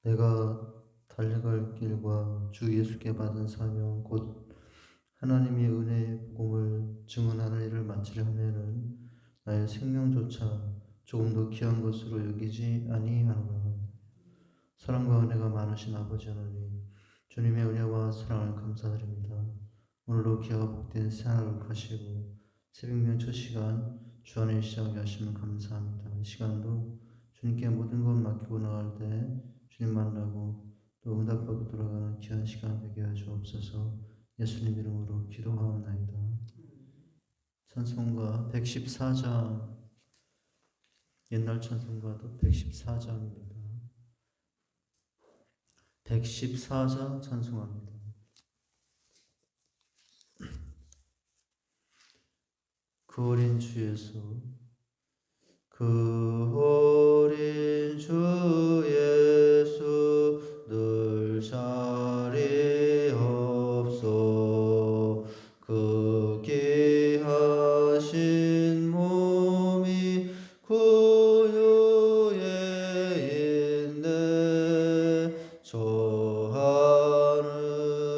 내가 달려갈 길과 주 예수께 받은 사명 곧 하나님의 은혜의 복음을 증언하는 일을 마치려 하면은 나의 생명조차 조금 더 귀한 것으로 여기지 아니하노라. 사랑과 은혜가 많으신 아버지 하나님, 주님의 은혜와 사랑을 감사드립니다. 오늘도 귀하가 복된 생활을 하시고 새벽명 첫 시간 주 안에 시작하게 하시면 감사합니다. 이 시간도 주님께 모든 것 맡기고 나갈 때 주님 만나고 또 응답받고 돌아가는 귀한 시간 되게 하여 주옵소서. 예수님 이름으로 기도하옵나이다. 찬송가 114장, 옛날 찬송가도 114장입니다. 114장 찬송합니다. 그 어린 주 예수, 그 어린 주 예수 늘 자리 없어 그 귀하신 몸이 구유에 있네 저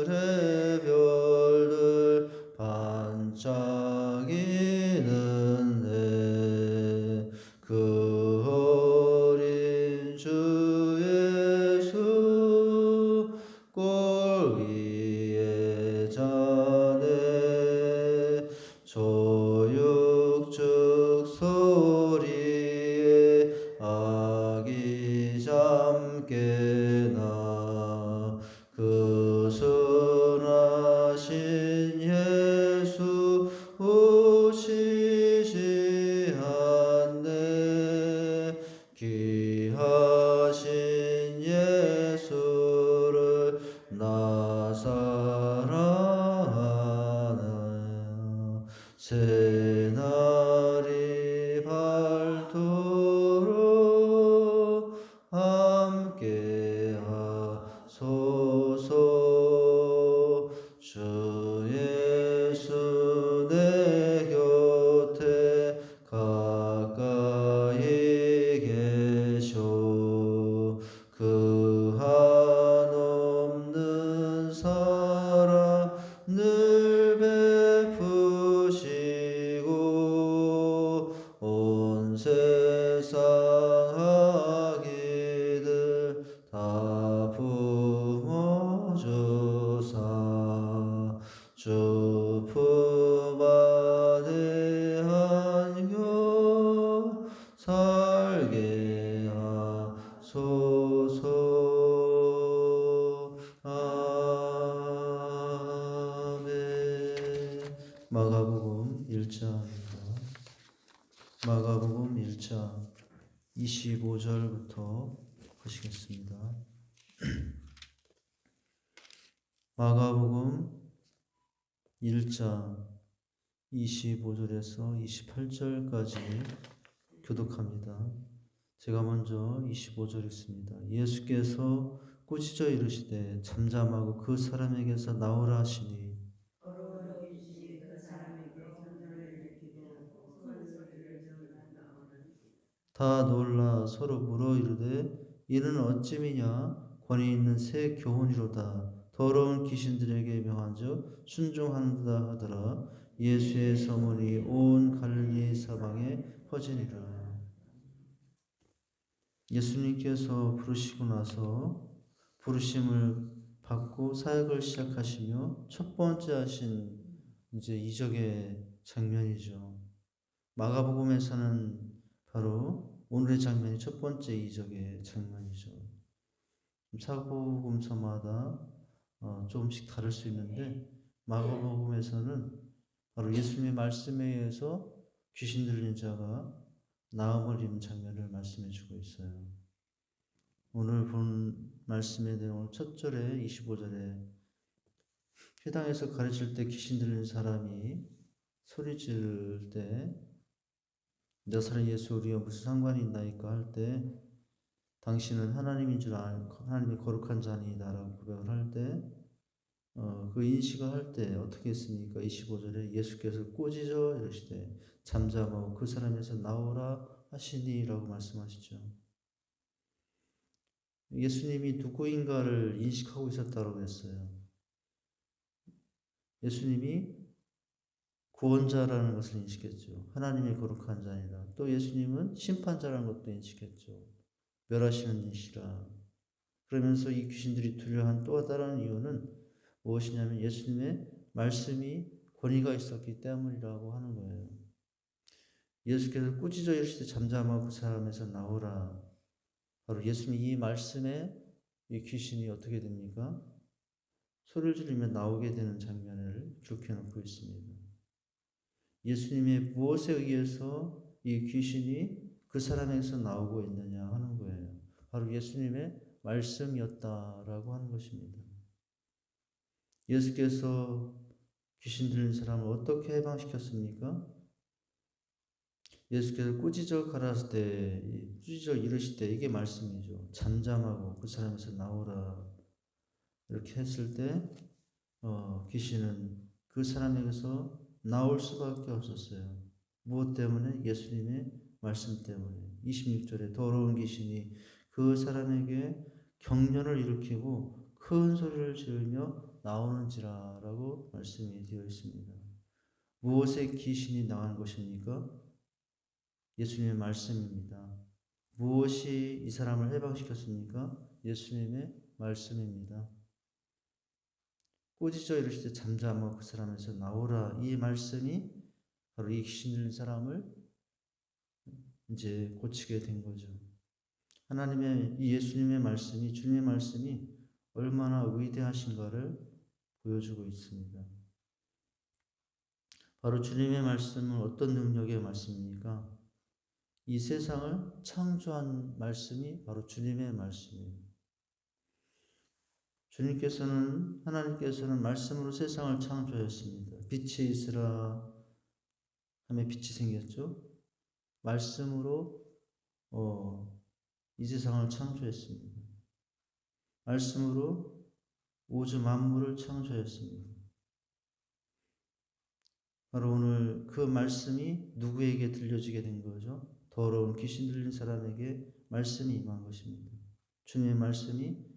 하늘의 별들 반짝이는데 그 어린 주 예수 꼴 위에 자네 저 육축 소리에 아기 잠깨나 그 순하신 예수 오시지 않네 귀하신 예수를 나 사랑하나 새날이 밝도록 함께 하소서 주 예수 내 곁에 가까이 계셔 그 한없는 사랑 늘 베푸시고 온 세상 악기들 다 품어주사 주 품 안에 안겨 살게 하소서. 아멘. 마가복음 1장입니다. 마가복음 1장 25절부터 보시겠습니다. 마가복음 1장 25절에서 28절까지 교독합니다. 제가 먼저 25절 읽습니다. 예수께서 꾸짖어 이르시되 잠잠하고 그 사람에게서 나오라 하시니 다 놀라 서로 물어 이르되 이는 어찌미냐 권위 있는 새 교훈이로다 더러운 귀신들에게 명한즉 순종하는도다 하더라. 예수의 소문이 온 갈릴리 사방에 퍼지니라. 예수님께서 부르시고 나서 부르심을 받고 사역을 시작하시며 첫 번째 하신 이제 이적의 장면이죠. 마가복음에서는 바로 오늘의 장면이 첫 번째 이적의 장면이죠. 사복음서마다 조금씩 다를 수 있는데 마가복음에서는 바로 예수님의 말씀에 의해서 귀신 들린 자가 나음을 입은 장면을 말씀해 주고 있어요. 오늘 본 말씀의 내용을 첫 절에 25절에 회당에서 가르칠 때 귀신 들린 사람이 소리 지를 때 나사렛 예수 우리와 무슨 상관이 있나이까 할 때 당신은 하나님인 줄 알고 하나님의 거룩한 자니다라고 고백을 할 때 그 인식을 할 때 어떻게 했습니까? 25절에 예수께서 꾸짖어 이르시되 잠잠하고 그 사람에서 나오라 하시니라고 말씀하시죠. 예수님이 누구인가를 인식하고 있었다고 했어요. 예수님이 구원자라는 것을 인식했죠. 하나님의 거룩한 자이다. 또 예수님은 심판자라는 것도 인식했죠. 멸하시는 이시라. 그러면서 이 귀신들이 두려워한 또 다른 이유는 무엇이냐면 예수님의 말씀이 권위가 있었기 때문이라고 하는 거예요. 예수께서 꾸짖어 이르시되 잠잠하고 그 사람에서 나오라. 바로 예수님 이 말씀에 이 귀신이 어떻게 됩니까? 소리를 지르며 나오게 되는 장면을 기록해 놓고 있습니다. 예수님의 무엇에 의해서 이 귀신이 그 사람에서 나오고 있느냐 하는 거예요. 바로 예수님의 말씀이었다라고 하는 것입니다. 예수께서 귀신 들린 사람을 어떻게 해방시켰습니까? 예수께서 꾸짖어 가라사대 때, 꾸짖어 이르실 때 이게 말씀이죠. 잠잠하고 그 사람에서 나오라. 이렇게 했을 때 귀신은 그 사람에게서 나올 수밖에 없었어요. 무엇 때문에? 예수님의 말씀 때문에. 26절에 더러운 귀신이 그 사람에게 경련을 일으키고 큰 소리를 지르며 나오는지라라고 말씀이 되어 있습니다. 무엇에 귀신이 나간 것입니까? 예수님의 말씀입니다. 무엇이 이 사람을 해방시켰습니까? 예수님의 말씀입니다. 꾸짖어 이르시되 잠잠하고 그 사람에서 나오라. 이 말씀이 바로 이 귀신 들린 사람을 이제 고치게 된 거죠. 하나님의 이 예수님의 말씀이, 주님의 말씀이 얼마나 위대하신가를 보여주고 있습니다. 바로 주님의 말씀은 어떤 능력의 말씀입니까? 이 세상을 창조한 말씀이 바로 주님의 말씀이에요. 하나님께서는 말씀으로 세상을 창조하였습니다. 빛이 있으라 하며 빛이 생겼죠. 말씀으로 이 세상을 창조했습니다. 말씀으로 우주 만물을 창조했습니다. 바로 오늘 그 말씀이 누구에게 들려지게 된 거죠? 더러운 귀신 들린 사람에게 말씀이 임한 것입니다. 주님의 말씀이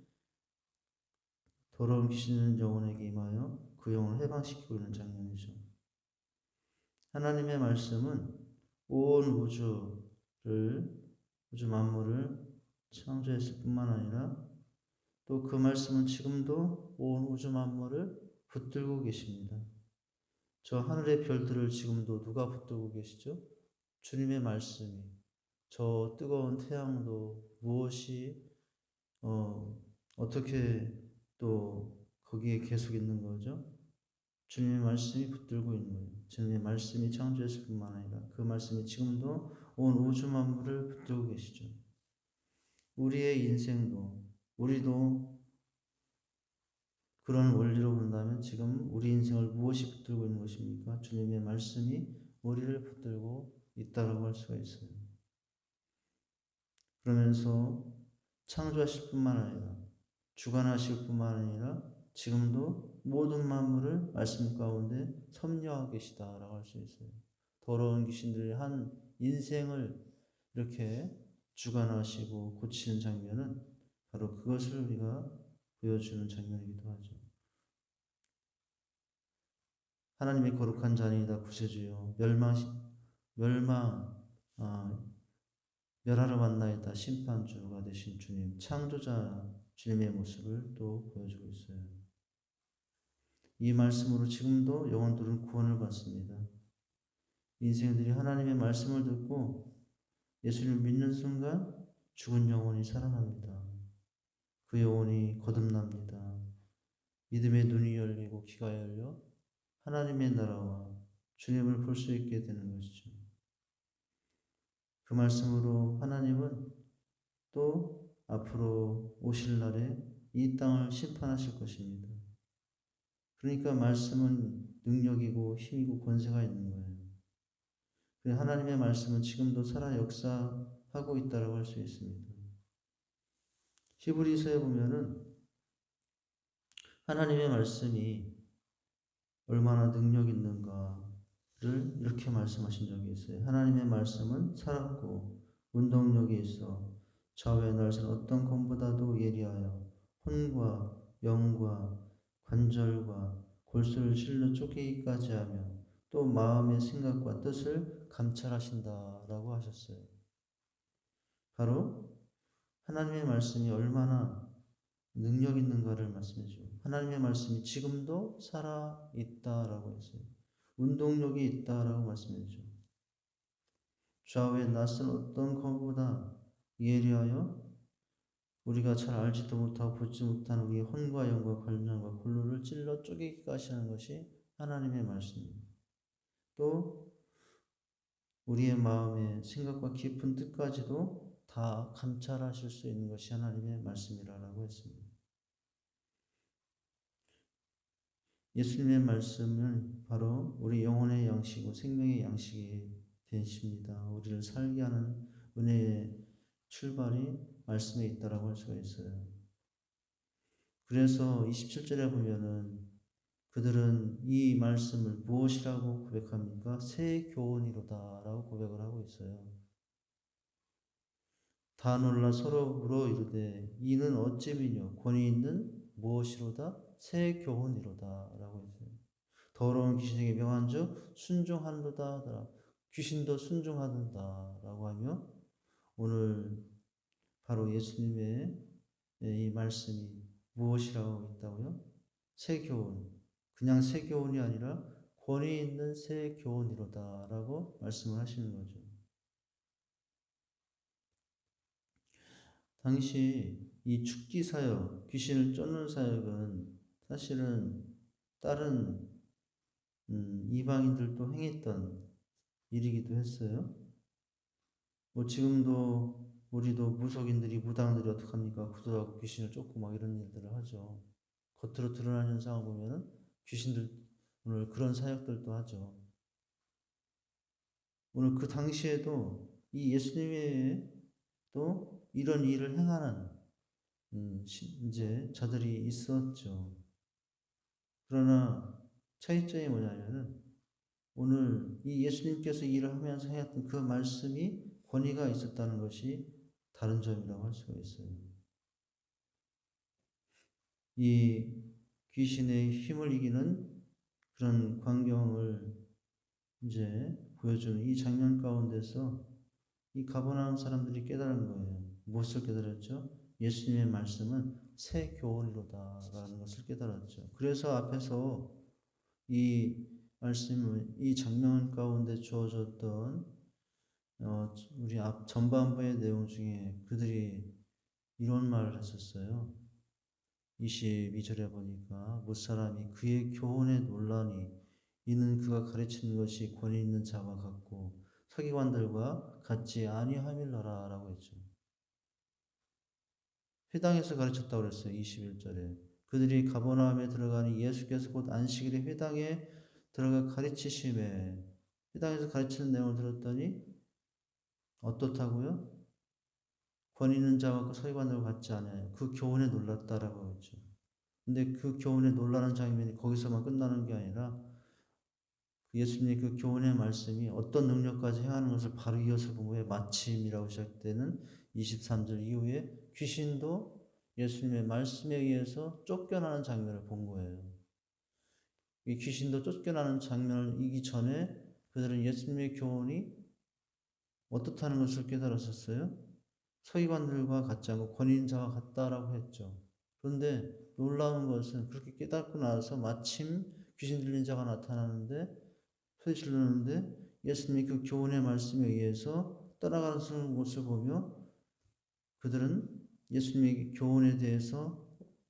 더러운 귀신 들린 영혼에게 임하여 그 영혼을 해방시키고 있는 장면이죠. 하나님의 말씀은 온 우주 만물을 창조했을 뿐만 아니라 또 그 말씀은 지금도 온 우주 만물을 붙들고 계십니다. 저 하늘의 별들을 지금도 누가 붙들고 계시죠? 주님의 말씀이. 저 뜨거운 태양도 무엇이 어떻게 또 거기에 계속 있는 거죠? 주님의 말씀이 붙들고 있는 거예요. 주님의 말씀이 창조했을 뿐만 아니라 그 말씀이 지금도 온 우주 만물을 붙들고 계시죠. 우리의 인생도, 우리도 그런 원리로 본다면 지금 우리 인생을 무엇이 붙들고 있는 것입니까? 주님의 말씀이 우리를 붙들고 있다라고 할 수가 있어요. 그러면서 창조하실 뿐만 아니라 주관하실 뿐만 아니라 지금도 모든 만물을 말씀 가운데 섭려하고 계시다라고 할 수 있어요. 더러운 귀신들의 한 인생을 이렇게 주관하시고 고치는 장면은 바로 그것을 우리가 보여주는 장면이기도 하죠. 하나님의 거룩한 자니이다 구세주여 멸하러 왔나이다 심판주가 되신 주님, 창조자 주님의 모습을 또 보여주고 있어요. 이 말씀으로 지금도 영혼들은 구원을 받습니다. 인생들이 하나님의 말씀을 듣고 예수님을 믿는 순간 죽은 영혼이 살아납니다. 그 영혼이 거듭납니다. 믿음의 눈이 열리고 귀가 열려 하나님의 나라와 주님을 볼 수 있게 되는 것이죠. 그 말씀으로 하나님은 또 앞으로 오실 날에 이 땅을 심판하실 것입니다. 그러니까 말씀은 능력이고 힘이고 권세가 있는 거예요. 하나님의 말씀은 지금도 살아 역사하고 있다고 할 수 있습니다. 히브리서에 보면은 하나님의 말씀이 얼마나 능력 있는가를 이렇게 말씀하신 적이 있어요. 하나님의 말씀은 살았고 운동력이 있어 좌우의 날선 어떤 검보다도 예리하여 혼과 영과 관절과 골수를 실로 쪼개기까지 하며 또 마음의 생각과 뜻을 감찰하신다라고 하셨어요. 바로 하나님의 말씀이 얼마나 능력 있는가를 말씀해 주고, 하나님의 말씀이 지금도 살아 있다라고 했어요. 운동력이 있다라고 말씀해 주죠. 좌우의 낯선 어떤 검보다 예리하여 우리가 잘 알지도 못하고 보지 못한 우리의 혼과 영과 관념과 골로를 찔러 쪼개기까지 하는 것이 하나님의 말씀입니다. 또 우리의 마음의 생각과 깊은 뜻까지도 다 감찰하실 수 있는 것이 하나님의 말씀이라고 했습니다. 예수님의 말씀은 바로 우리 영혼의 양식이고 생명의 양식이 되십니다. 우리를 살게 하는 은혜의 출발이 말씀에 있다라고 할 수가 있어요. 그래서 27절에 보면은 그들은 이 말씀을 무엇이라고 고백합니까? 새 교훈이로다라고 고백을 하고 있어요. 다 놀라 서로 물어 이르되 이는 어찌미뇨 권위 있는 무엇이로다? 새 교훈이로다라고 했어요. 더러운 귀신에게 명한즉 순종하는도다 하더라. 귀신도 순종하는다라고 하며 오늘 바로 예수님의 이 말씀이 무엇이라고 있다고요? 새 교훈. 그냥 새 교훈이 아니라 권위 있는 새 교훈이로다라고 말씀을 하시는 거죠. 당시 이 축기 사역, 귀신을 쫓는 사역은 사실은 다른 이방인들도 행했던 일이기도 했어요. 뭐 지금도 우리도 무속인들이 무당들이 어떡합니까? 구두하고 귀신을 쫓고 막 이런 일들을 하죠. 겉으로 드러나는 현상을 보면은 귀신들 오늘 그런 사역들도 하죠. 오늘 그 당시에도 이 예수님의 또 이런 일을 행하는 이제 자들이 있었죠. 그러나 차이점이 뭐냐면은 오늘 이 예수님께서 일을 하면서 해왔던 그 말씀이 권위가 있었다는 것이 다른 점이라고 할 수가 있어요. 이 귀신의 힘을 이기는 그런 광경을 이제 보여주는 이 장면 가운데서 이 가버나움 사람들이 깨달은 거예요. 무엇을 깨달았죠? 예수님의 말씀은 새 교훈이로다라는 것을 깨달았죠. 그래서 앞에서 이 말씀을 이 장면 가운데 주어졌던 우리 앞 전반부의 내용 중에 그들이 이런 말을 했었어요. 22절에 보니까 무사람이 그의 교훈에 놀라니 이는 그가 가르치는 것이 권위 있는 자와 같고 서기관들과 같지 아니함일러라 라고 했죠. 회당에서 가르쳤다고 그랬어요. 21절에. 그들이 가버나움에 들어가니 예수께서 곧 안식일에 회당에 들어가 가르치심에 회당에서 가르치는 내용을 들었더니 어떻다고요? 권위 있는 자와 서기관들과 같지 않아요. 그 교훈에 놀랐다라고 했죠. 근데 그 교훈에 놀라는 장면이 거기서만 끝나는 게 아니라 예수님의 그 교훈의 말씀이 어떤 능력까지 행하는 것을 바로 이어서 본 거예요. 마침이라고 시작되는 23절 이후에 귀신도 예수님의 말씀에 의해서 쫓겨나는 장면을 본 거예요. 이 귀신도 쫓겨나는 장면을 이기 전에 그들은 예수님의 교훈이 어떻다는 것을 깨달았었어요. 서기관들과 같지 않고 권위인자와 같다라고 했죠. 그런데 놀라운 것은 그렇게 깨닫고 나서 마침 귀신 들린 자가 나타나는데 소리 지르는데 예수님이 그 교훈의 말씀에 의해서 떠나가는 것을 보며 그들은 예수님의 교훈에 대해서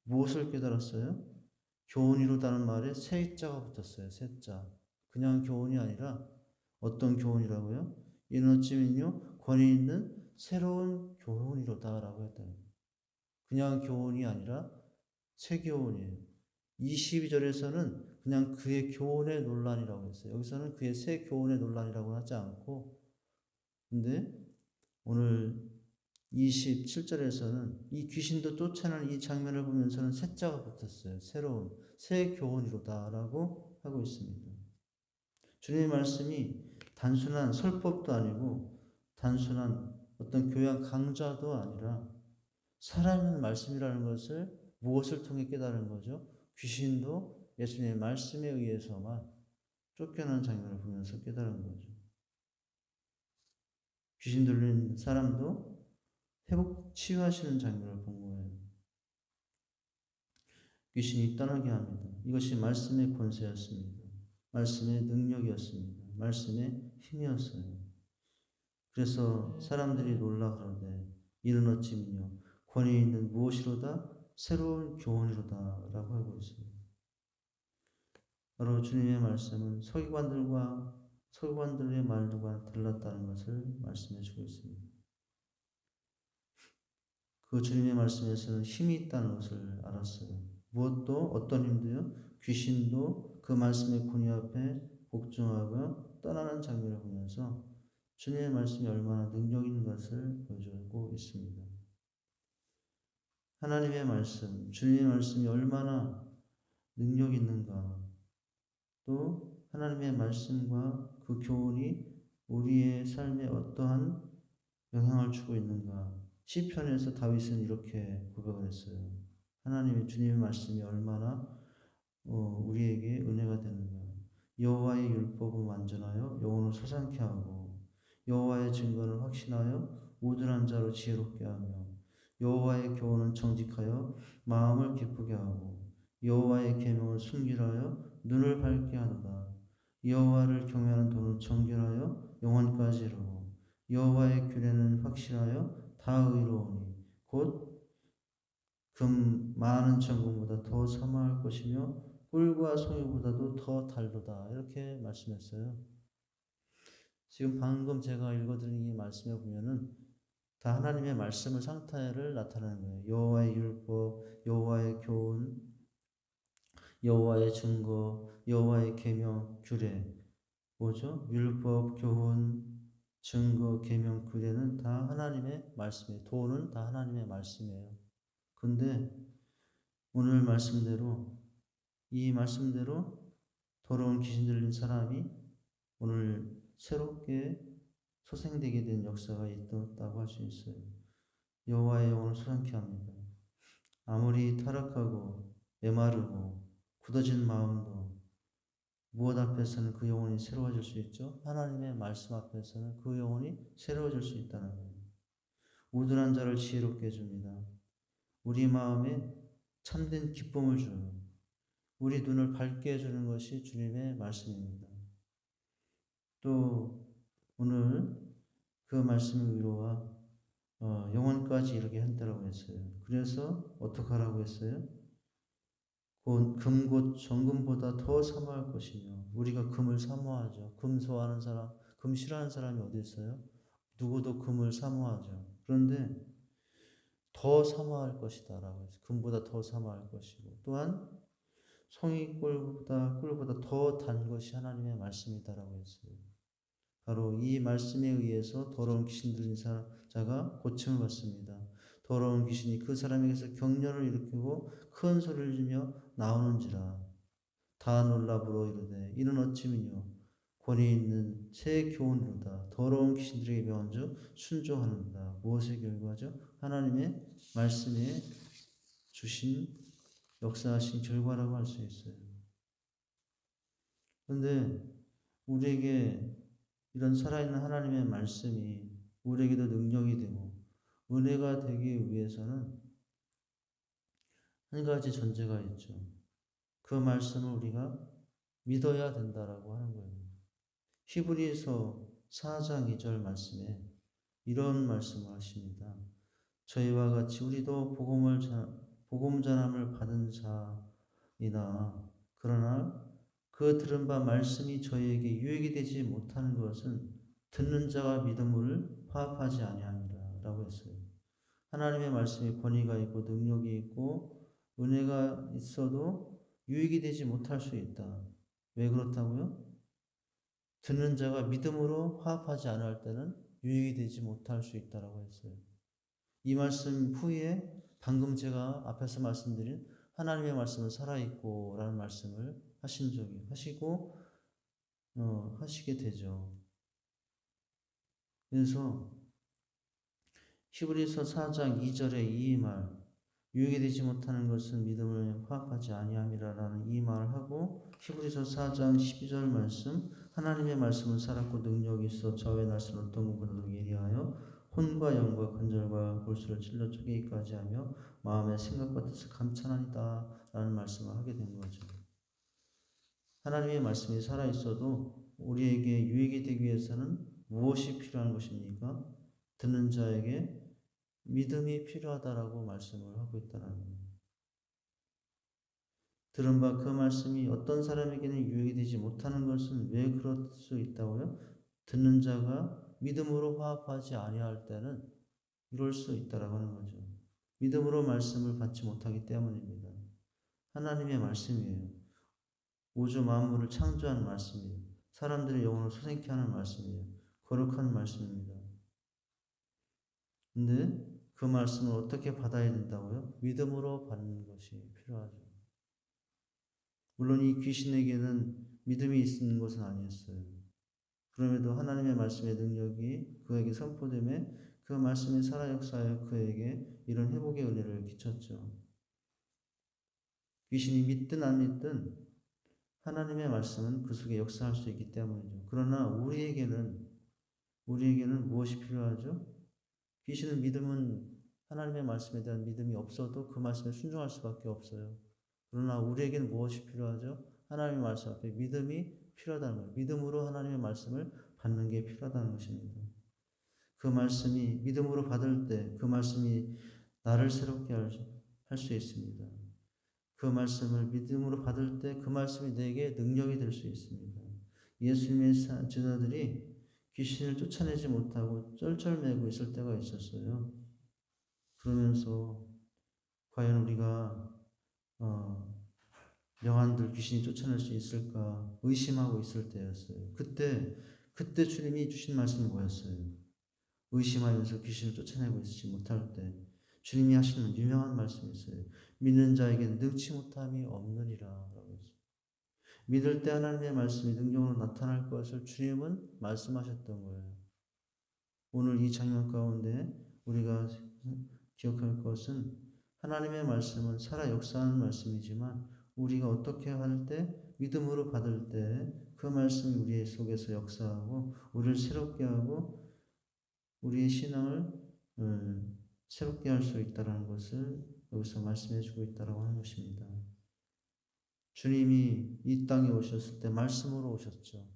무엇을 깨달았어요? 교훈이로다는 말에 세자가 붙었어요. 세자. 그냥 교훈이 아니라 어떤 교훈이라고요? 이는 어찌면요 권위 있는 새로운 교훈이로다라고 했다는 거예요. 그냥 교훈이 아니라 새 교훈이에요. 22절에서는 그냥 그의 교훈의 논란이라고 했어요. 여기서는 그의 새 교훈의 논란이라고 하지 않고, 근데 오늘 27절에서는 이 귀신도 쫓아내는 이 장면을 보면서는 새자가 붙었어요. 새로운 새 교훈이로다라고 하고 있습니다. 주님의 말씀이 단순한 설법도 아니고 단순한 어떤 교양 강좌도 아니라 살아있는 말씀이라는 것을 무엇을 통해 깨달은 거죠? 귀신도 예수님의 말씀에 의해서만 쫓겨난 장면을 보면서 깨달은 거죠. 귀신 들린 사람도 회복, 치유하시는 장면을 본 거예요. 귀신이 떠나게 합니다. 이것이 말씀의 권세였습니다. 말씀의 능력이었습니다. 말씀의 힘이었어요. 그래서 사람들이 놀라 그러되 이는 어찌미뇨 권위 있는 무엇이로다 새로운 교훈이로다 라고 하고 있어요. 바로 주님의 말씀은 서기관들의 말과 달랐다는 것을 말씀해 주고 있습니다. 그 주님의 말씀에서는 힘이 있다는 것을 알았어요. 무엇도 어떤 힘도요? 귀신도 그 말씀의 권위 앞에 복종하고 떠나는 장면을 보면서 주님의 말씀이 얼마나 능력 있는 것을 보여주고 있습니다. 하나님의 말씀, 주님의 말씀이 얼마나 능력 있는가, 또 하나님의 말씀과 그 교훈이 우리의 삶에 어떠한 영향을 주고 있는가. 시편에서 다윗은 이렇게 고백을 했어요. 하나님의 주님의 말씀이 얼마나 우리에게 은혜가 되는가. 여호와의 율법은 완전하여 영혼을 소상케 하고 여호와의 증거는 확신하여 우둔한 자로 지혜롭게 하며 여호와의 교훈은 정직하여 마음을 기쁘게 하고 여호와의 계명은 순결하여 눈을 밝게 하도다. 여호와를 경외하는 도는 정결하여 영원까지 이르고 여호와의 규례는 확실하여 다 의로우니 곧 금 많은 정금보다 더 사모할 것이며 꿀과 송이보다도 더 달도다. 이렇게 말씀했어요. 지금 방금 제가 읽어드린 이 말씀에 보면은 다 하나님의 말씀을 상태를 나타내는 거예요. 여호와의 율법, 여호와의 교훈, 여호와의 증거, 여호와의 계명, 규례. 뭐죠? 율법, 교훈, 증거, 계명, 규례는 다 하나님의 말씀이에요. 도는 다 하나님의 말씀이에요. 근데 오늘 말씀대로 이 말씀대로 더러운 귀신 들린 사람이 오늘 새롭게 소생되게 된 역사가 있었다고 할 수 있어요. 여호와의 영혼을 소상케 합니다. 아무리 타락하고 메마르고 굳어진 마음도 무엇 앞에서는 그 영혼이 새로워질 수 있죠? 하나님의 말씀 앞에서는 그 영혼이 새로워질 수 있다는 거예요. 우둔한 자를 지혜롭게 해줍니다. 우리 마음에 참된 기쁨을 줘요. 우리 눈을 밝게 해주는 것이 주님의 말씀입니다. 또 오늘 그 말씀의 위로와 영원까지 이르게 한다라고 했어요. 그래서 어떻게 하라고 했어요? 금 곧 정금보다 더 사모할 것이며 우리가 금을 사모하죠. 금 좋아하는 사람, 금 싫어하는 사람이 어디 있어요? 누구도 금을 사모하죠. 그런데 더 사모할 것이다 라고 했어요. 금보다 더 사모할 것이고 또한 송이꿀보다 더 단 것이 하나님의 말씀이다라고 했어요. 바로 이 말씀에 의해서 더러운 귀신 들린 자가 고침을 받습니다. 더러운 귀신이 그 사람에게서 격렬을 일으키고 큰 소리를 지며 나오는지라 다 놀라 불어 이르되 이는 어찌미뇨 권위 있는 새 교훈이로다. 더러운 귀신들에게 명한즉 순종하는다. 무엇의 결과죠? 하나님의 말씀에 주신 역사하신 결과라고 할 수 있어요. 그런데 우리에게 이런 살아있는 하나님의 말씀이 우리에게도 능력이 되고 은혜가 되기 위해서는 한 가지 전제가 있죠. 그 말씀을 우리가 믿어야 된다라고 하는 거예요. 히브리서 4장 2절 말씀에 이런 말씀을 하십니다. 저희와 같이 우리도 복음 전함을 받은 자이나 그러나 그 들은 바 말씀이 저희에게 유익이 되지 못하는 것은 듣는 자가 믿음을 파악하지 아니하니라 라고 했어요. 하나님의 말씀에 권위가 있고 능력이 있고 은혜가 있어도 유익이 되지 못할 수 있다. 왜 그렇다고요? 듣는 자가 믿음으로 화합하지 않을 때는 유익이 되지 못할 수 있다라고 했어요. 이 말씀 후에 방금 제가 앞에서 말씀드린 하나님의 말씀은 살아있고 라는 말씀을 하시게 되죠. 그래서 히브리서 4장 2절의 이 말, 유익이 되지 못하는 것은 믿음을 화합하지 아니함이라라는 이 말을 하고, 히브리서 4장 12절 말씀, 하나님의 말씀은 살았고 능력이 있어 좌우의 날선 어떤 것보다도 예리하여 혼과 영과 관절과 골수를 찔러 쪼개기까지 하며 마음의 생각과 뜻을 감찰하니다 라는 말씀을 하게 된 거죠. 하나님의 말씀이 살아있어도 우리에게 유익이 되기 위해서는 무엇이 필요한 것입니까? 듣는 자에게 믿음이 필요하다라고 말씀을 하고 있다는 거예요. 들은 바 그 말씀이 어떤 사람에게는 유익이 되지 못하는 것은 왜 그럴 수 있다고요? 듣는 자가 믿음으로 화합하지 아니할 때는 이럴 수 있다라고 하는 거죠. 믿음으로 말씀을 받지 못하기 때문입니다. 하나님의 말씀이에요. 우주 만물을 창조한 말씀이에요. 사람들의 영혼을 소생케 하는 말씀이에요. 거룩한 말씀입니다. 근데 그 말씀을 어떻게 받아야 된다고요? 믿음으로 받는 것이 필요하죠. 물론 이 귀신에게는 믿음이 있는 것은 아니었어요. 그럼에도 하나님의 말씀의 능력이 그에게 선포되며 그 말씀이 살아 역사하여 그에게 이런 회복의 은혜를 끼쳤죠. 귀신이 믿든 안 믿든 하나님의 말씀은 그 속에 역사할 수 있기 때문이죠. 그러나 우리에게는 무엇이 필요하죠? 귀신은 믿음은 하나님의 말씀에 대한 믿음이 없어도 그 말씀에 순종할 수밖에 없어요. 그러나 우리에게는 무엇이 필요하죠? 하나님의 말씀 앞에 믿음이 필요하다는 거예요. 믿음으로 하나님의 말씀을 받는 게 필요하다는 것입니다. 그 말씀이 믿음으로 받을 때 그 말씀이 나를 새롭게 할 수 있습니다. 그 말씀을 믿음으로 받을 때 그 말씀이 내게 능력이 될 수 있습니다. 예수님의 제자들이 귀신을 쫓아내지 못하고 쩔쩔매고 있을 때가 있었어요. 그러면서 과연 우리가 명한들 귀신이 쫓아낼 수 있을까 의심하고 있을 때였어요. 그때 주님이 주신 말씀이 뭐였어요? 의심하면서 귀신을 쫓아내고 있지 못할 때 주님이 하시는 유명한 말씀이 있어요. 믿는 자에게는 능치 못함이 없느니라 라고 했어요. 믿을 때 하나님의 말씀이 능력으로 나타날 것을 주님은 말씀하셨던 거예요. 오늘 이 장면 가운데 우리가 기억할 것은 하나님의 말씀은 살아 역사하는 말씀이지만 우리가 어떻게 할 때 믿음으로 받을 때 그 말씀이 우리 속에서 역사하고 우리를 새롭게 하고 우리의 신앙을 새롭게 할 수 있다는 것을 여기서 말씀해 주고 있다고 하는 것입니다. 주님이 이 땅에 오셨을 때 말씀으로 오셨죠.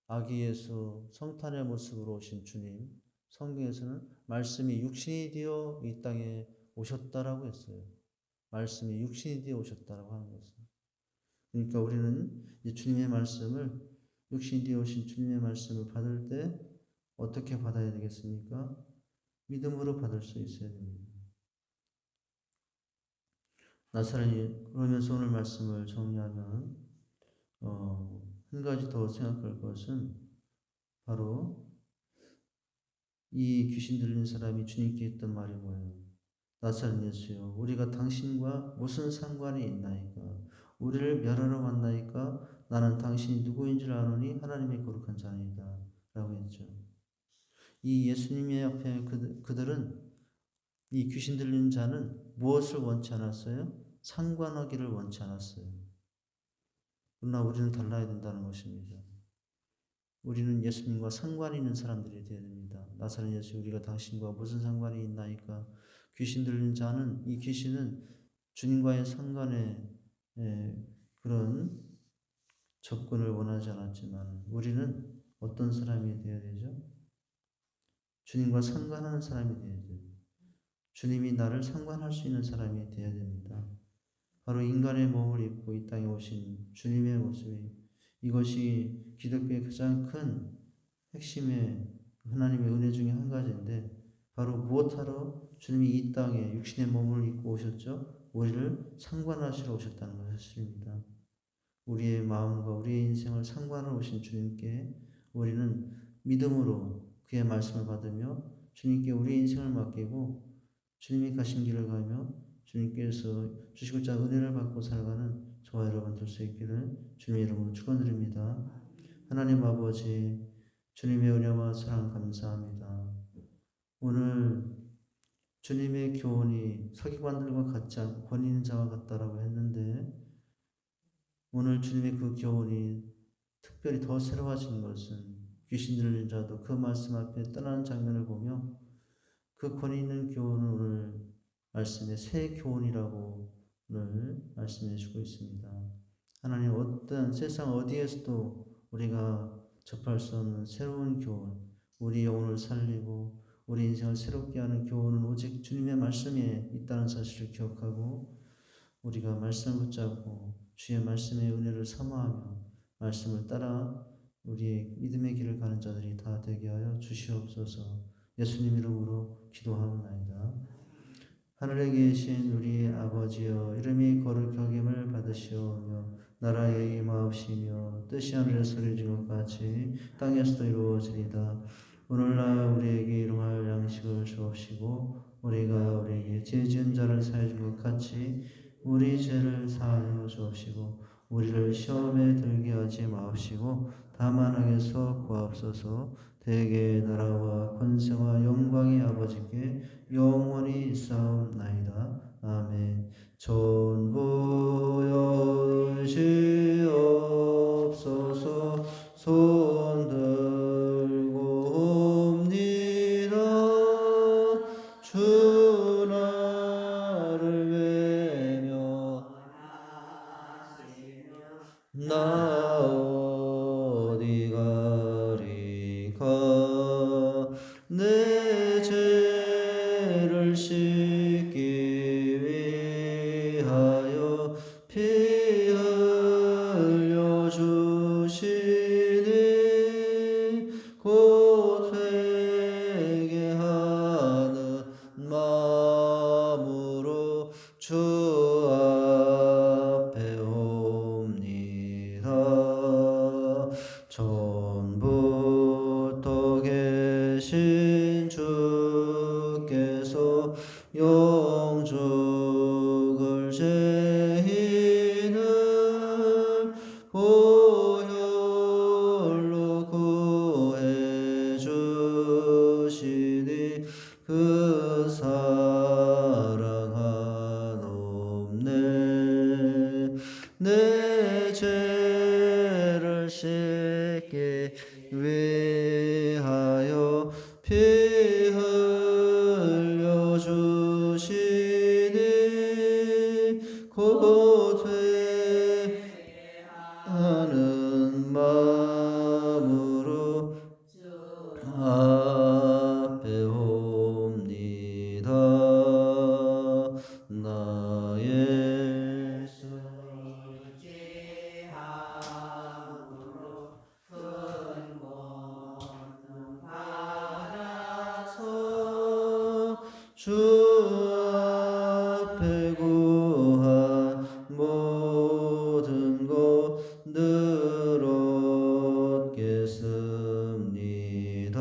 아기 예수 성탄의 모습으로 오신 주님, 성경에서는 말씀이 육신이 되어 이 땅에 오셨다라고 했어요. 말씀이 육신이 되어 오셨다라고 하는 것은. 그러니까 우리는 이 주님의 말씀을, 육신이 되어 오신 주님의 말씀을 받을 때 어떻게 받아야 되겠습니까? 믿음으로 받을 수 있어야 됩니다. 나사렛이, 그러면서 오늘 말씀을 정리하면 한 가지 더 생각할 것은 바로 이 귀신 들린 사람이 주님께 했던 말이 뭐예요? 나사렛 예수여, 우리가 당신과 무슨 상관이 있나이까? 우리를 멸하러 왔나이까? 나는 당신이 누구인 줄 아노니 하나님의 거룩한 자니이다 라고 했죠. 이 예수님의 앞에 그들은, 이 귀신 들린 자는 무엇을 원치 않았어요? 상관하기를 원치 않았어요. 그러나 우리는 달라야 된다는 것입니다. 우리는 예수님과 상관이 있는 사람들이 되어야 됩니다. 나사렛 예수, 우리가 당신과 무슨 상관이 있나이까? 귀신 들린 자는, 이 귀신은 주님과의 상관에 그런 접근을 원하지 않았지만 우리는 어떤 사람이 되어야 되죠? 주님과 상관하는 사람이 되어야 돼요. 주님이 나를 상관할 수 있는 사람이 되어야 됩니다. 바로 인간의 몸을 입고 이 땅에 오신 주님의 모습이, 이것이 기독교의 가장 큰 핵심의 하나님의 은혜 중에 한 가지인데, 바로 무엇하러 주님이 이 땅에 육신의 몸을 입고 오셨죠? 우리를 상관하시러 오셨다는 것입니다. 우리의 마음과 우리의 인생을 상관하러 오신 주님께 우리는 믿음으로 그의 말씀을 받으며 주님께 우리의 인생을 맡기고 주님이 가신 길을 가며 주님께서 주시고자 은혜를 받고 살아가는 저와 여러분 될 수 있기를 주님의 이름으로 축원드립니다. 하나님 아버지, 주님의 은혜와 사랑 감사합니다. 오늘 주님의 교훈이 서기관들과 같지 않고 권위 있는 자와 같다라고 했는데 오늘 주님의 그 교훈이 특별히 더 새로워진 것은 귀신 들린 자도 그 말씀 앞에 떠나는 장면을 보며 그 권위 있는 교훈은 오늘 말씀의 새 교훈이라고 오늘 말씀해 주고 있습니다. 하나님 어떤 세상 어디에서도 우리가 접할 수 없는 새로운 교훈, 우리 영혼을 살리고 우리 인생을 새롭게 하는 교훈은 오직 주님의 말씀에 있다는 사실을 기억하고 우리가 말씀을 붙잡고 주의 말씀의 은혜를 사모하며 말씀을 따라 우리의 믿음의 길을 가는 자들이 다 되게 하여 주시옵소서. 예수님 이름으로 기도하옵나이다. 하늘에 계신 우리 아버지여, 이름이 거룩히 여김을 받으시오며 나라에 임하옵시며 뜻이 하늘에서 이루어진 것 같이 땅에서도 이루어지리다. 오늘날 우리에게 일용할 양식을 주옵시고 우리가 우리에게 죄 지은 자를 사하여 준 것 같이 우리 죄를 사하여 주옵시고 우리를 시험에 들게 하지 마옵시고 다만 악에서 구하옵소서. 대개 나라와 권세와 영광이 아버지께 영원히 있사옵나이다. 아멘. 전부 여시옵소서. 손 들고 옵니다. 주 나를 외며 나 어디 가리까. 내 죄를 씻기 위하여 피 흘려 주시니 곧 회개하는 마음으로 주 앞에 옵니다. 전부터 계신 주께서 영죽을 죄인을 보혈로 구해 주시니 그 사랑 한없네. 내 죄를 씻기 위하여 피 흘려 주시니 곧 회개하는 마음으로 앞에 옵니다. 나의 죄함으로 큰 권능 받아서 주 앞에 구한 모든 것 늘 얻겠습니다.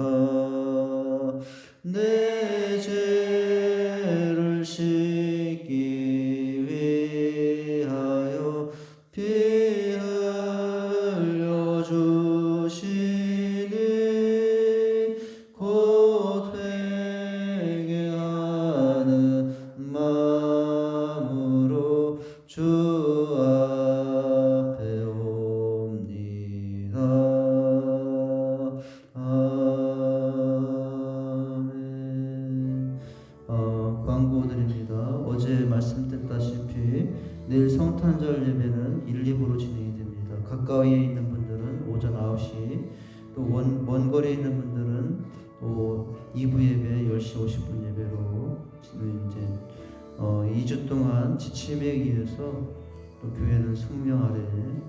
내 죄를 씻기 위하여 피 흘려 주시니 곧 회개하는 마음으로 주 앞에 옵니다. 아멘. 광고드립니다. 어제 말씀드렸다시피 내일 성탄절 예배는 1, 2부로 진행이 됩니다. 가까이에 있는 분들은 오전 9시, 또 먼 거리에 있는 분들은 또 2부 예배 10시 50분 예배로 이제 2주 동안 지침에 의해서 또 교회는 성령 아래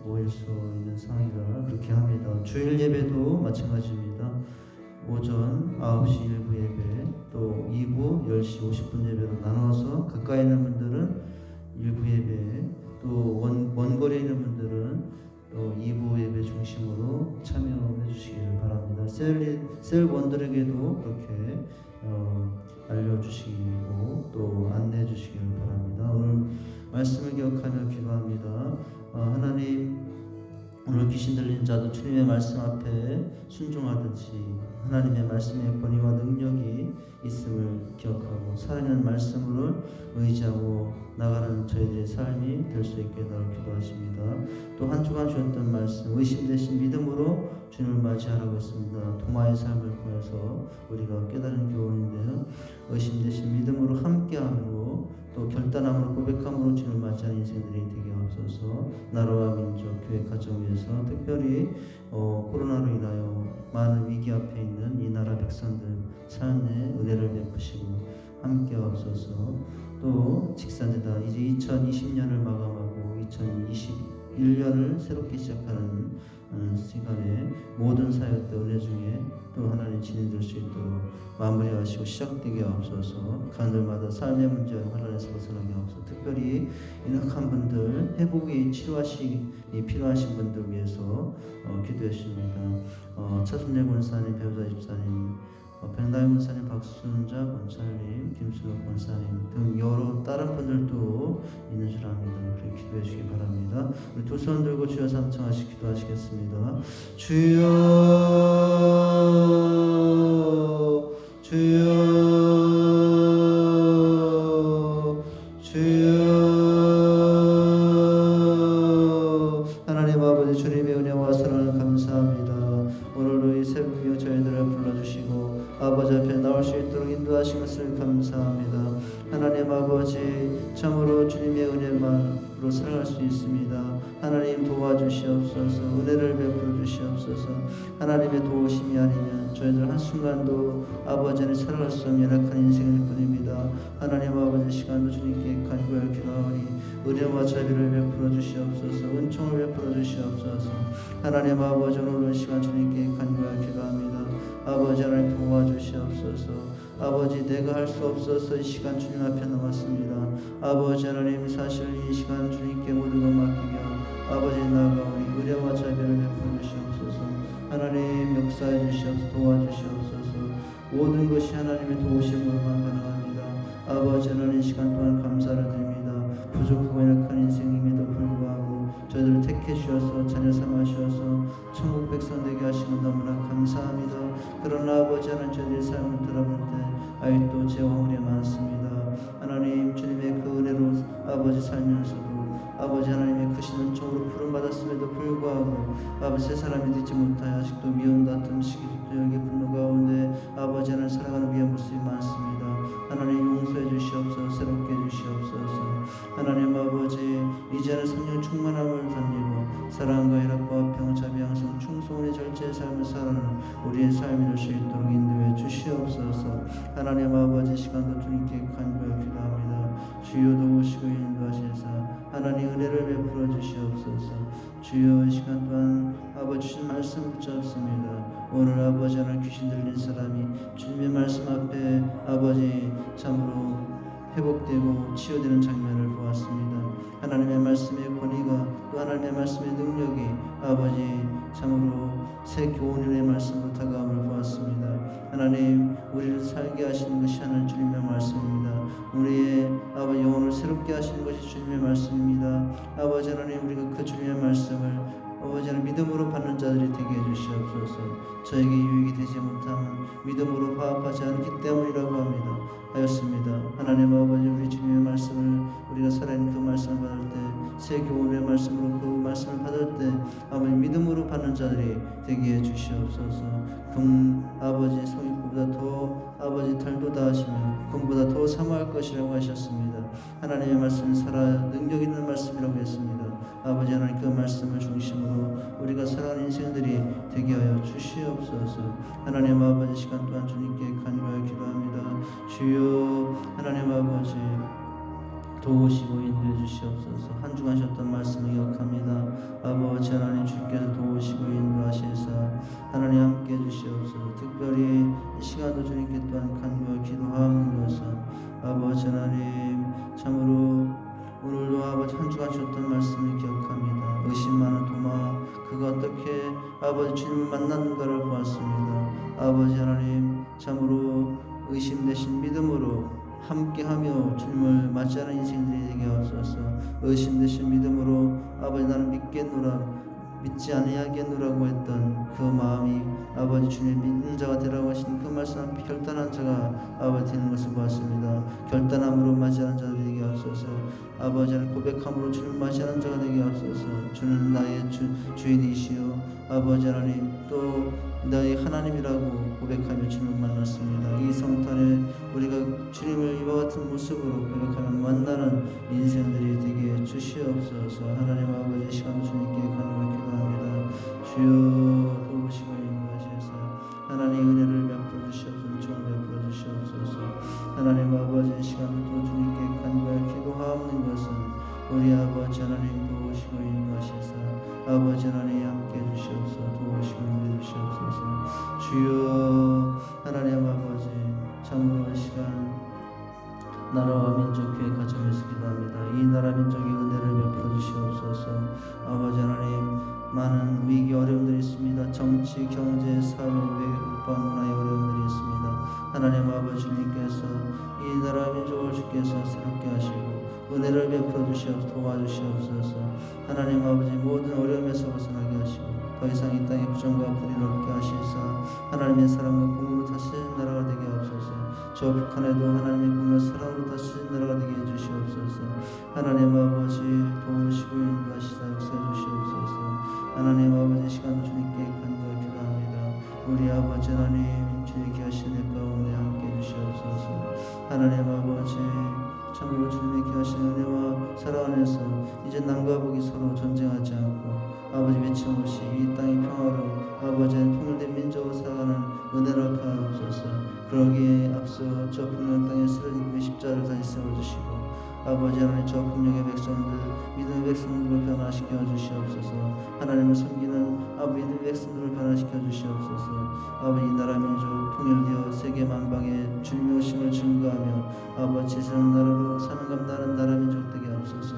모일 수 있는 상황이라 그렇게 합니다. 주일 예배도 마찬가지입니다. 오전 9시 1부 예배, 또 2부 10시 50분 예배로 나눠서 가까이 있는 분들은 1부 예배, 또 먼 거리에 있는 분들은 또 2부 예배 중심으로 참여해 주시기를 바랍니다. 셀원들에게도 그렇게 알려주시고 또 안내해 주시기를 바랍니다. 오늘 말씀을 기억하며 기도합니다. 하나님, 오늘 귀신 들린 자도 주님의 말씀 앞에 순종하듯이 하나님의 말씀의 권위와 능력이 있음을 기억하고 살아있는 말씀으로 의지하고 나가는 저희들의 삶이 될 수 있게 기도하십니다. 또 한 주간 주셨던 말씀 의심 대신 믿음으로 주님을 맞이하라고 했습니다. 도마의 삶을 통해서 우리가 깨달은 교훈인데요. 의심 대신 믿음으로 함께함으로 또 결단함으로 고백함으로 주님을 맞이하는 인생들이 되게 하옵소서. 나라와 민족, 교회, 가정 위해서 특별히 코로나로 인하여 많은 위기 앞에 있는 이 나라 백성들 삶에 은혜를 베푸시고 함께 하옵소서. 또 직사제다 이제 2020년을 마감하고 2021년을 새롭게 시작하는 시간에 모든 사역들 은혜 중에 또 하나님 진행될 수 있도록 마무리하시고 시작되게 하옵소서. 가늘마다 삶의 문제와 환난에서 벗어나게 하옵소서. 특별히 연약한 분들 회복이 치료하시기 필요하신 분들 위해서 기도해 주십니다. 차순례 권사님, 배우자 집사님, 백나영 권사님, 박순자 권사님, 김수덕 권사님 등 여러 다른 분들도 있는 줄 압니다. 그렇게 기도해 주시기 바랍니다. 우리 두 손 들고 주여 삼청하시 기도하시겠습니다. 주여 주여 주여. 하나님 아버지 주님의 은혜와 사랑을 감사합니다. 오늘도 이 새벽에 저희들을 불러주시고 아버지 앞에 나올 수 있도록 인도하신 것을 감사합니다. 하나님 아버지 참으로 주님의 은혜만으로 살아갈 수 있습니다. 하나님 도와주시옵소서. 은혜를 베풀어 주시옵소서. 하나님의 도우심이 아니면 저희들 한순간도 아버지 안에 살아갈 수 없는 연약한 인생일 뿐입니다. 하나님 아버지 시간도 주님께 간구하여 기도하오니 은혜와 자비를 베풀어 주시옵소서. 은총을 베풀어 주시옵소서. 하나님 아버지 오늘 시간 주님께 간구하여 기도합니다. 아버지 하나님 도와주시옵소서. 아버지 내가 할 수 없어서 이 시간 주님 앞에 나왔습니다. 아버지 하나님 사실 이 시간 주님께 모든 것 맡기며 아버지 나아가오니 은혜와 자비를 베풀어 주시옵소서. 하나님 역사해 주시옵소서. 도와주시옵소서. 모든 것이 하나님의 도우심으로만 가능합니다. 아버지 하나님 시간 동안 감사를 드립니다. 부족하고 연약한 인생임에도 불구하고 저희들을 택해 주셔서 자녀 삼아 주셔서 천국 백성 되게 하시는 너무나 감사합니다. 그러나 아버지 하나님 저희들의 삶을 들어볼 때 아직도 죄와 허물이 많습니다. 하나님 주님의 그 은혜로 아버지 살면서도 아버지 하나님의 크신 은총으로 부름받았음에도 불구하고 아버지 새 사람이 되지 못하여 아직도 미움 다툼 시기도 열기 분노 가운데 아버지 하나님 살아가는 위험 모습이 많습니다. 하나님 용서해 주시옵소서. 새롭게 해주시옵소서. 하나님 아버지 이제는 성령 충만함을 덧입어 사랑과 희락과 평 자비 양성 충성의 절제의 삶을 살아가는 우리의 삶이 될 수 있도록 인도해 주시옵소서. 하나님 아버지 시간도 주님께 간구하여 기도합니다. 주여 도우시고 인도하시사 하나님 은혜를 베풀어 주시옵소서. 주여 이 시간 또한 아버지 주신 말씀 붙잡습니다. 오늘 아버지 하나 귀신 들린 사람이 주님의 말씀 앞에 아버지 참으로 회복되고 치유되는 장면을 보았습니다. 하나님의 말씀의 권위가 또 하나님의 말씀의 능력이 아버지 참으로 새 교훈의 말씀으로 다가옴을 보았습니다. 하나님 우리를 살게 하시는 것이 하나님 주님의 말씀입니다. 우리의 아버지 영혼을 새롭게 하시는 것이 주님의 말씀입니다. 아버지 하나님 우리가 그 주님의 말씀을 아버지 하나님 믿음으로 받는 자들이 되게 해주시옵소서. 저에게 유익이 되지 못하면 믿음으로 파업하지 않기 때문이라고 합니다. 하였습니다. 하나님 아버지 우리 주님의 말씀을 우리가 살아있는 그 말씀을 받을 때 새 교훈의 말씀으로 그 말씀을 받을 때 아버지 믿음으로 받는 자들이 되게 해주시옵소서. 금 아버지 송이보다 더 아버지 달도 다하시며 금보다 더 사모할 것이라고 하셨습니다. 하나님의 말씀은 살아 능력 있는 말씀이라고 했습니다. 아버지 하나님 그 말씀을 중심으로 우리가 살아가는 인생들이 되게 하여 주시옵소서. 하나님 아버지 시간 동안 주님께 간구하여 기도합니다. 주여 하나님 아버지 도우시고 인도해 주시옵소서. 한 주간 하셨던 말씀을 기억합니다. 아버지 하나님 주께서 도우시고 인도하시사 하나님 함께 해주시옵소서. 특별히 이 시간도 주님께 또한 간구하여 기도하는 것은 아버지 하나님 참으로 오늘도 아버지 한 주간 주셨던 말씀을 기억합니다. 의심 많은 도마 그가 어떻게 아버지 주님을 만났는가를 보았습니다. 아버지 하나님 참으로 의심 대신 믿음으로 함께하며 주님을 맞이하는 인생들이 되게 하옵소서. 의심 대신 믿음으로 아버지 나는 믿겠노라 믿지 아니하겠노라고 했던 그 마음이 아버지 주님 믿는 자가 되라고 하신 그 말씀 앞에 결단한 자가 아버지 되는 것을 보았습니다. 결단함으로 맞이하는 자들이 되게 하옵소서. 아버지 하나님 고백함으로 주님 맞이하는 자가 되게 하옵소서. 주는 나의 주인이시요 아버지 하나님 또 나의 하나님이라고 고백하며 주님을 만났습니다. 이 성탄에 우리가 주님을 이와 같은 모습으로 고백하며 만나는 인생들이 되게 주시옵소서. 하나님 아버지 시간 주님께 간절히 기도합니다. 주여 도우시고 인도하시옵소서. 하나님 은혜를 베풀어 주시옵소서. 종을 베풀어 주시옵소서. 하나님 아버지 시간도 주님께 간절히 기도하옵는 것은 우리 아버지 하나님 도우시고 인도하시옵소서. 아버지 하나님 함께 해주시옵소서. 도우시고 인도해 주시옵소서. 주여 하나님 아버지 참으로 시간 나라와 민족 교회 가정에서 기도합니다. 이 나라 민족의 은혜를 베풀어 주시옵소서. 아버지 하나님 많은 위기 어려움들이 있습니다. 정치, 경제, 사회, 국방, 문화의 어려움들이 있습니다. 하나님 아버지 주님께서 이 나라 민족을 주께서 새롭게 하시고 은혜를 베풀어 주시옵소서. 도와주시옵소서. 하나님 아버지 모든 어려움에서 벗어나게 하시고 더 이상 이 땅에 부정과 불의를 없게 하시사 하나님의 사랑과 공의로 다스리는 나라가 되게 하옵소서. 저 북한에도 하나님의 공의와 사랑으로 다스리는 나라가 되게 해주시옵소서. 하나님 아버지 도우시고 인도하시사 역사해 주시옵소서. 하나님 아버지 시간 주님께 간절히 기도합니다. 우리 아버지 하나님 주님께 하시는 가운데 함께 해주시옵소서. 하나님 아버지 참으로 주님의 귀하신 은혜와 사랑 안에서 이제 남과 북이 서로 전쟁하지 않고 아버지 외침 없이 이 땅의 평화로 아버지의 통일된 민족으로 살아가는 은혜를 하옵소서. 그러기에 앞서 저 풍년 땅에 쓰러진 그 십자를 다시 세워주시고 아버지 하나님 저 풍년의 백성들 믿음의 백성들을 변화시켜 주시옵소서. 하나님을 섬기는 아버지 믿음의 백성들을 변화시켜 주시옵소서. 아버지 이 나라 민족 통일되어 세계 만방에 주님의 오심을 증거하며 아버지 제사장 나라로 사명 감당하는 나라 민족 되게 하옵소서.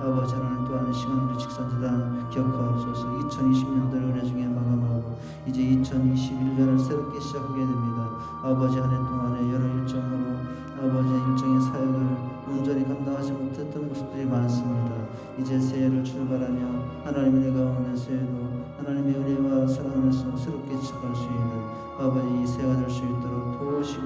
아버지 하나님 또한 시간으로 직선제단 기억하옵소서. 2020년도를 은혜 중에 마감하고 이제 2021년을 새롭게 시작하게 됩니다. 아버지 한 해 동안에 여러 일정으로 아버지의 일정의 사역을 온전히 감당하지 못했던 모습들이 많습니다. 이제 새해를 출발하며 하나님의 은혜 가운데 새해도 하나님의 은혜와 사랑 안에서 새롭게 시작할 수 있는 아버지 이 새해가 될 수 있도록 도우시고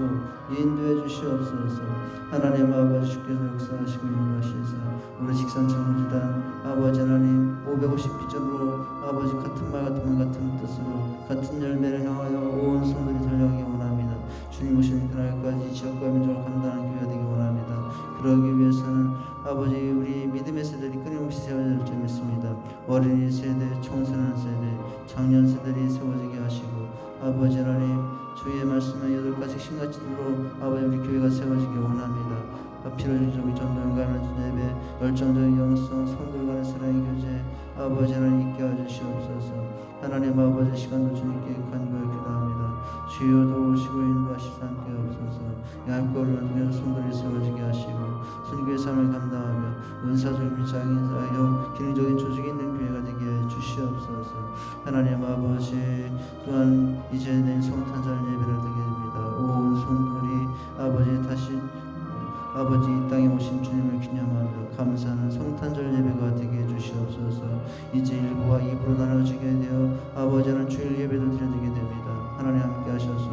인도해 주시옵소서. 하나님 아버지 주께서 역사하시고 인도하시사 우리 식산청문회단 아버지 하나님 550비전으로 아버지 같은 말 같은 뜻으로 같은 열매를 향하여 온 성들이 달려가기 원합니다. 주님 오시는 그날까지 지역과 민족을 감당하는 교회가 되기 원합니다. 그러기 위해서는 아버지 우리 믿음의 세대들이 끊임없이 세워질 줄 믿습니다. 어린이 세대, 청소년 세대, 장년 세대들이 세워지게 하시고 아버지 하나님 주의 말씀에 8가지 신가지로 아버지 우리 교회가 세워지기 원합니다. 필요적인 전도연 간의 예배, 열정적인 영성, 성들 간의 사랑의 교제 아버지 하나님 있게 해주시옵소서. 하나님 아버지 시간도 주님께 간절히 기도합니다. 주여 도우시고 인도하시사 함께 하옵소서. 양권을 통해서 성도를 세워지게 하시고 선교의 삶을 감당하며 은사적인 장인사여 기능적인 조직이 있는 교회가 되게 주시옵소서. 하나님 아버지 또한 이제 낸 성탄절 예배를 드리게 됩니다. 온 성도들이 아버지 다시 아버지 이 땅에 오신 주님을 기념하며 감사하는 성탄절 예배가 되게 해주시옵소서. 이제 1부와 2부로 나눠지게 되어 아버지 하나님 주일 예배도 드려지게 됩니다. 하나님 함께 하셔서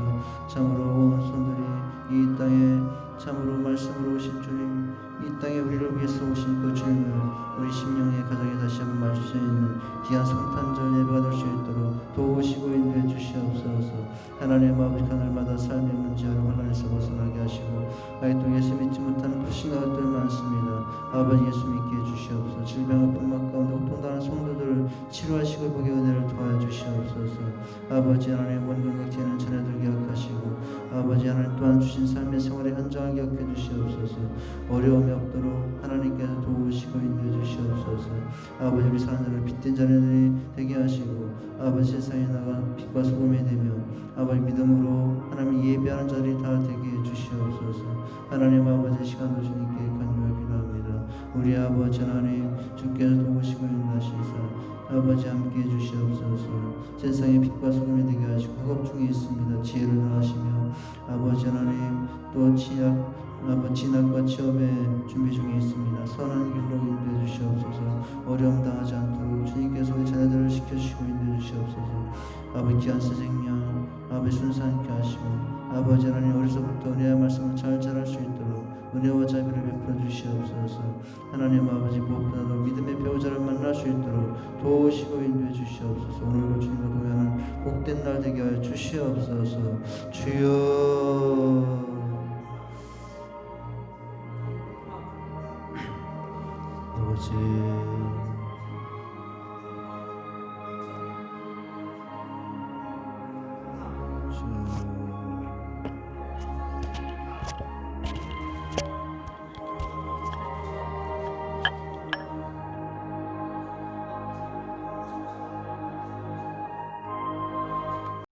참으로 온 성도들이 이 땅에 참으로 말씀으로 오신 주님 이 땅에 우리를 위해서 오신 그 주님을 우리 심령의 가정에 다시 한번 말할 수 있는 귀한 성탄절 예배가 될 수 있도록 도우시고 인도해 주시옵소서. 하나님 아버지 하늘마다 삶의 문제로 혼란에서 벗어나게 하시고 아직도 예수 믿지 못하는 불신과 것들 많습니다. 아버지 예수 믿게 해주시옵소서. 질병 아픔 가운데 고통당하는 성도들을 치료하시고 복의 은혜를 도와 주시옵소서. 아버지 하나님 원근각지는 자녀들 기억하시고 아버지 하나님 또한 주신 삶의 생활에 현장을 기억해 주시옵소서. 어려움이 없도록 하나님께서 도우시고 인도해 주시옵소서. 아버지 우리 사람들을 빛된 자녀들이 되게 하시고 아버지 세상에 나가 빛과 소금이 되며 아버지 믿음으로 하나님 예배하는 자들이 다 되게 해주시옵소서. 하나님 아버지 시간도 주님께 간절히 기도합니다. 우리 아버지 하나님 주께서 도우시고 인도하시사 아버지 함께 해주시옵소서. 세상의 빛과 소금이 되게 하시고 학업 중에 있습니다. 지혜를 더하시며 아버지 하나님 또 진학과 취업에 준비 중에 있습니다. 선한 길로 인도해 주시옵소서. 어려움 당하지 않도록 주님께서 우리 자녀들을 지켜주시고 인도해 주시옵소서. 아버지 귀한 생명 아버지 순수하게 하시고 아버지 하나님 어려서부터 은혜의 말씀을 잘 자랄 수 있도록 은혜와 자비를 베풀어 주시옵소서. 하나님 아버지 무엇보다도 믿음의 배우자를 만날 수 있도록 도우시고 인도해 주시옵소서. 오늘도 주님과 동행하는 복된 날 되게 하여 주시옵소서. 주여 아버지